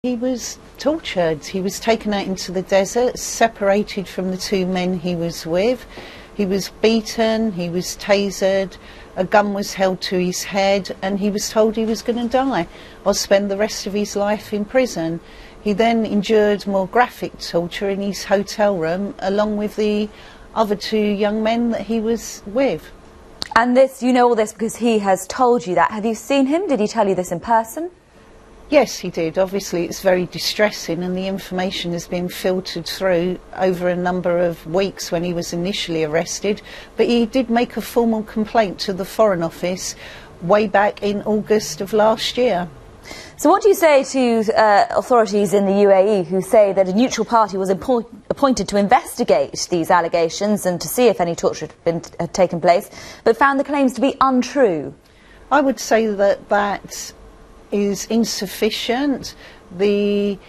He was tortured. He was taken out into the desert, separated from the two men he was with. He was beaten, he was tasered, a gun was held to his head, and he was told he was going to die or spend the rest of his life in prison. He then endured more graphic torture in his hotel room along with the other two young men that he was with. And this, you know all this because he has told you that. Have you seen him? Did he tell you this in person? Yes, he did. Obviously it's very distressing, and the information has been filtered through over a number of weeks when he was initially arrested, but he did make a formal complaint to the Foreign Office way back in August of last year. So what do you say to authorities in the UAE who say that a neutral party was appointed to investigate these allegations and to see if any torture had taken place, but found the claims to be untrue? I would say that that is insufficient. The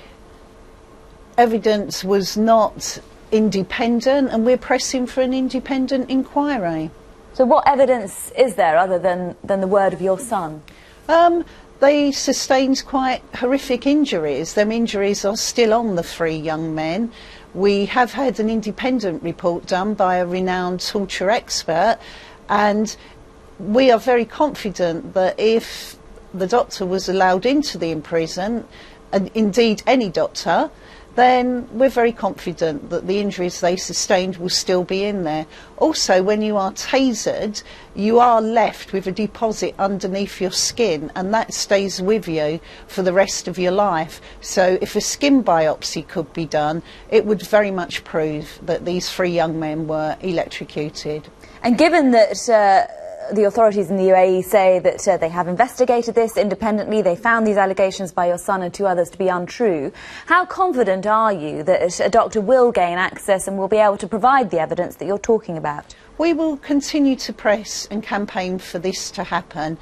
evidence was not independent, and we're pressing for an independent inquiry. So what evidence is there other than the word of your son? They sustained quite horrific injuries. Them injuries are still on the three young men. We have had an independent report done by a renowned torture expert, and we are very confident that if the doctor was allowed into the prison, and indeed any doctor, then we're very confident that the injuries they sustained will still be in there. Also, when you are tasered, you are left with a deposit underneath your skin, and that stays with you for the rest of your life. So if a skin biopsy could be done, it would very much prove that these three young men were electrocuted. And given that the authorities in the UAE say that they have investigated this independently, they found these allegations by your son and two others to be untrue, how confident are you that a doctor will gain access and will be able to provide the evidence that you're talking about? We will continue to press and campaign for this to happen.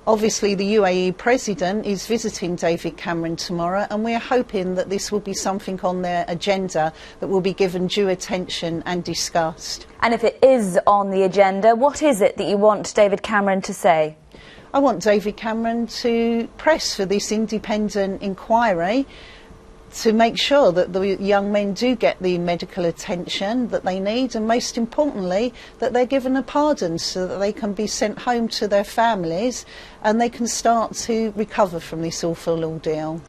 Obviously the UAE President is visiting David Cameron tomorrow, and we're hoping that this will be something on their agenda that will be given due attention and discussed. And if it is on the agenda, what is it that you want David Cameron to say? I want David Cameron to press for this independent inquiry to make sure that the young men do get the medical attention that they need, and most importantly that they're given a pardon so that they can be sent home to their families and they can start to recover from this awful ordeal.